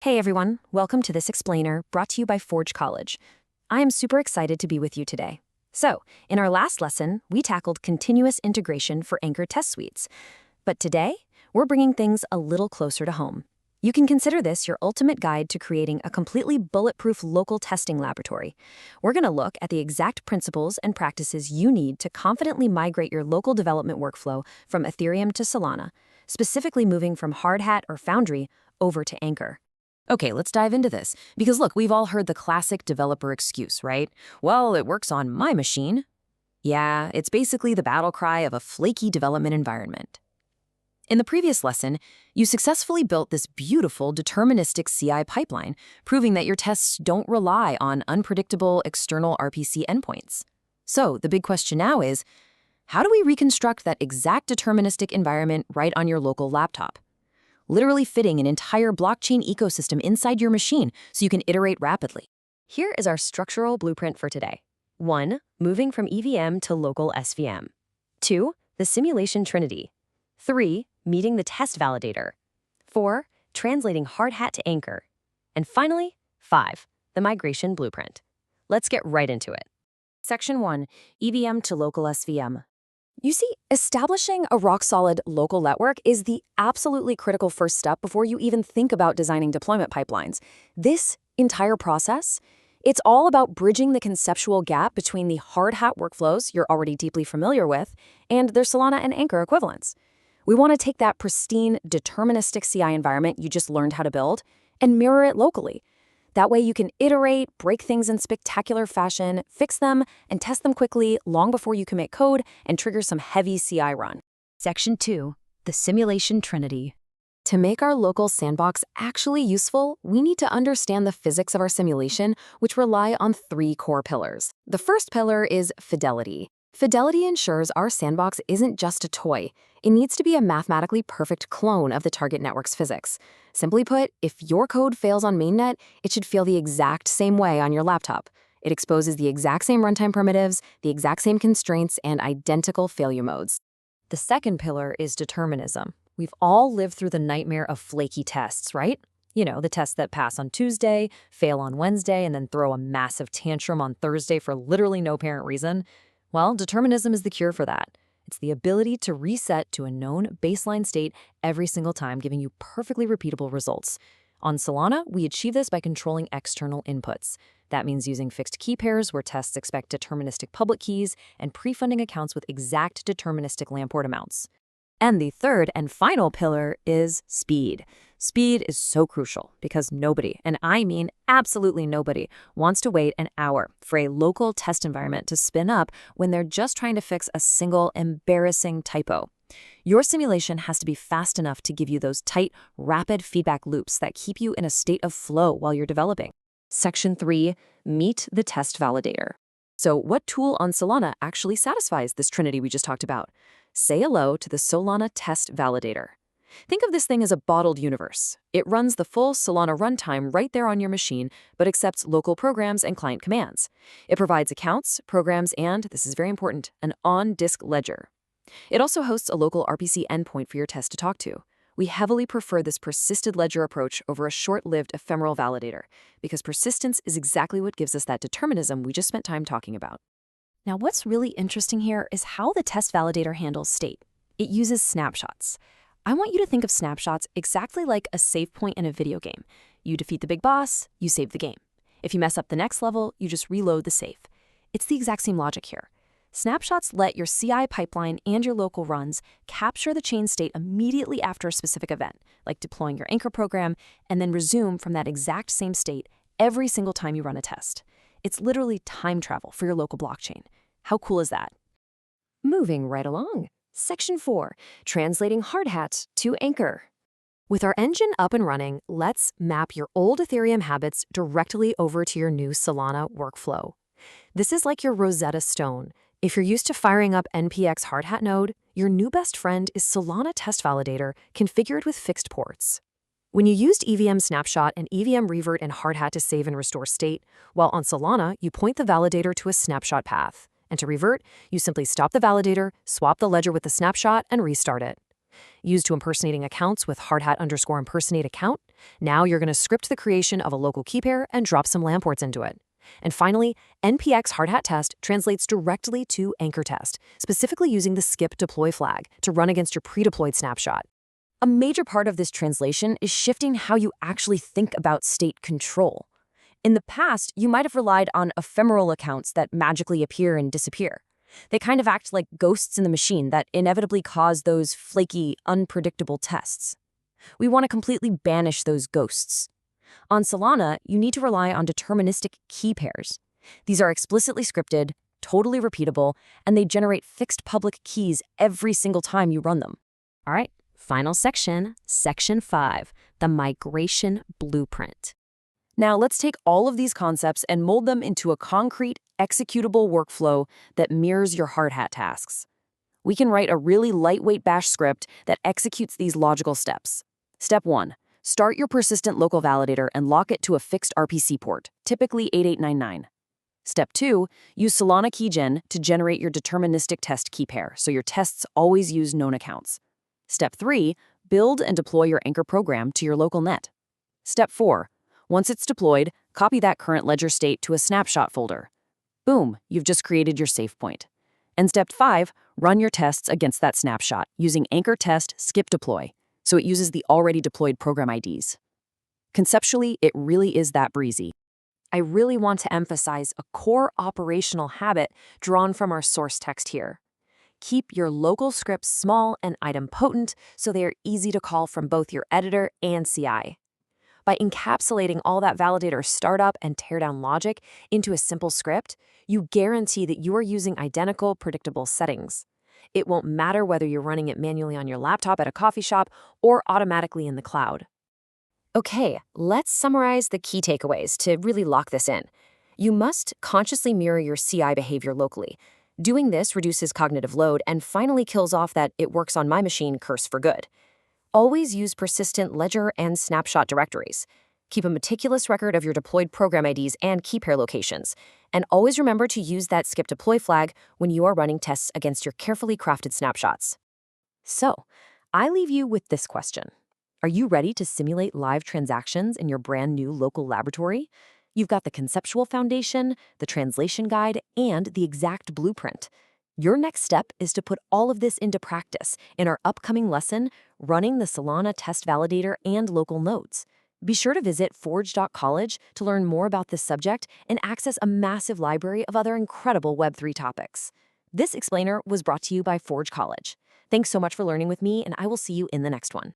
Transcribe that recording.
Hey everyone, welcome to this explainer brought to you by Forge College. I am super excited to be with you today. So, in our last lesson, we tackled continuous integration for Anchor test suites. But today, we're bringing things a little closer to home. You can consider this your ultimate guide to creating a completely bulletproof local testing laboratory. We're going to look at the exact principles and practices you need to confidently migrate your local development workflow from Ethereum to Solana, specifically moving from Hardhat or Foundry over to Anchor. Okay, let's dive into this. Because look, we've all heard the classic developer excuse, right? Well, it works on my machine. Yeah, it's basically the battle cry of a flaky development environment. In the previous lesson, you successfully built this beautiful deterministic CI pipeline, proving that your tests don't rely on unpredictable external RPC endpoints. So the big question now is, how do we reconstruct that exact deterministic environment right on your local laptop? Literally fitting an entire blockchain ecosystem inside your machine so you can iterate rapidly. Here is our structural blueprint for today. 1. Moving from EVM to local SVM. 2. The simulation trinity. 3. Meeting the test validator. 4. Translating Hardhat to Anchor. And finally, 5. The migration blueprint. Let's get right into it. Section 1. EVM to local SVM. You see, establishing a rock-solid local network is the absolutely critical first step before you even think about designing deployment pipelines. This entire process, it's all about bridging the conceptual gap between the Hardhat workflows you're already deeply familiar with and their Solana and Anchor equivalents. We want to take that pristine, deterministic CI environment you just learned how to build and mirror it locally. That way you can iterate, break things in spectacular fashion, fix them, and test them quickly long before you commit code and trigger some heavy CI run. Section 2. The simulation trinity. To make our local sandbox actually useful, we need to understand the physics of our simulation, which rely on 3 core pillars. The first pillar is fidelity. Fidelity ensures our sandbox isn't just a toy. It needs to be a mathematically perfect clone of the target network's physics. Simply put, if your code fails on mainnet, it should feel the exact same way on your laptop. It exposes the exact same runtime primitives, the exact same constraints, and identical failure modes. The second pillar is determinism. We've all lived through the nightmare of flaky tests, right? You know, the tests that pass on Tuesday, fail on Wednesday, and then throw a massive tantrum on Thursday for literally no apparent reason. Well, determinism is the cure for that. It's the ability to reset to a known baseline state every single time, giving you perfectly repeatable results. On Solana, we achieve this by controlling external inputs. That means using fixed key pairs where tests expect deterministic public keys and pre-funding accounts with exact deterministic Lamport amounts. And the third and final pillar is speed. Speed is so crucial because nobody, and I mean absolutely nobody, wants to wait an hour for a local test environment to spin up when they're just trying to fix a single embarrassing typo. Your simulation has to be fast enough to give you those tight, rapid feedback loops that keep you in a state of flow while you're developing. Section 3, meet the test validator. So what tool on Solana actually satisfies this trinity we just talked about? Say hello to the Solana test validator. Think of this thing as a bottled universe. It runs the full Solana runtime right there on your machine, but accepts local programs and client commands. It provides accounts, programs, and, this is very important, an on-disk ledger. It also hosts a local RPC endpoint for your test to talk to. We heavily prefer this persisted ledger approach over a short-lived ephemeral validator, because persistence is exactly what gives us that determinism we just spent time talking about. Now, what's really interesting here is how the test validator handles state. It uses snapshots. I want you to think of snapshots exactly like a save point in a video game. You defeat the big boss, you save the game. If you mess up the next level, you just reload the save. It's the exact same logic here. Snapshots let your CI pipeline and your local runs capture the chain state immediately after a specific event, like deploying your Anchor program, and then resume from that exact same state every single time you run a test. It's literally time travel for your local blockchain. How cool is that? Moving right along. Section 4, translating Hardhat to Anchor. With our engine up and running, let's map your old Ethereum habits directly over to your new Solana workflow. This is like your Rosetta Stone. If you're used to firing up NPX Hardhat node, your new best friend is Solana Test Validator configured with fixed ports. When you used EVM Snapshot and EVM Revert in Hardhat to save and restore state, while on Solana, you point the validator to a snapshot path. And to revert, you simply stop the validator, swap the ledger with the snapshot, and restart it. used to impersonating accounts with hardhat_impersonate account. Now you're going to script the creation of a local key pair and drop some LAMP ports into it. And finally, npx hardhat test translates directly to anchor test, specifically using the skip deploy flag to run against your pre-deployed snapshot. A major part of this translation is shifting how you actually think about state control. In the past, you might have relied on ephemeral accounts that magically appear and disappear. They kind of act like ghosts in the machine that inevitably cause those flaky, unpredictable tests. We want to completely banish those ghosts. On Solana, you need to rely on deterministic key pairs. These are explicitly scripted, totally repeatable, and they generate fixed public keys every single time you run them. All right, final section, Section 5, the migration blueprint. Now let's take all of these concepts and mold them into a concrete, executable workflow that mirrors your Hardhat tasks. We can write a really lightweight bash script that executes these logical steps. Step 1. Start your persistent local validator and lock it to a fixed RPC port, typically 8899. Step 2. Use Solana keygen to generate your deterministic test key pair, so your tests always use known accounts. Step 3. Build and deploy your anchor program to your local net. Step 4. Once it's deployed, copy that current ledger state to a snapshot folder. Boom, you've just created your safe point. And step 5, run your tests against that snapshot using anchor test skip deploy, so it uses the already deployed program IDs. Conceptually, it really is that breezy. I really want to emphasize a core operational habit drawn from our source text here. Keep your local scripts small and idempotent so they are easy to call from both your editor and CI. By encapsulating all that validator startup and teardown logic into a simple script, you guarantee that you are using identical, predictable settings. It won't matter whether you're running it manually on your laptop at a coffee shop or automatically in the cloud. Okay, let's summarize the key takeaways to really lock this in. You must consciously mirror your CI behavior locally. Doing this reduces cognitive load and finally kills off that "it works on my machine" curse for good. Always use persistent ledger and snapshot directories. Keep a meticulous record of your deployed program IDs and key pair locations. And always remember to use that skip deploy flag when you are running tests against your carefully crafted snapshots. So, I leave you with this question. Are you ready to simulate live transactions in your brand new local laboratory? You've got the conceptual foundation, the translation guide, and the exact blueprint. Your next step is to put all of this into practice in our upcoming lesson, running the Solana test validator and local nodes. Be sure to visit forge.college to learn more about this subject and access a massive library of other incredible Web3 topics. This explainer was brought to you by Forge College. Thanks so much for learning with me, and I will see you in the next one.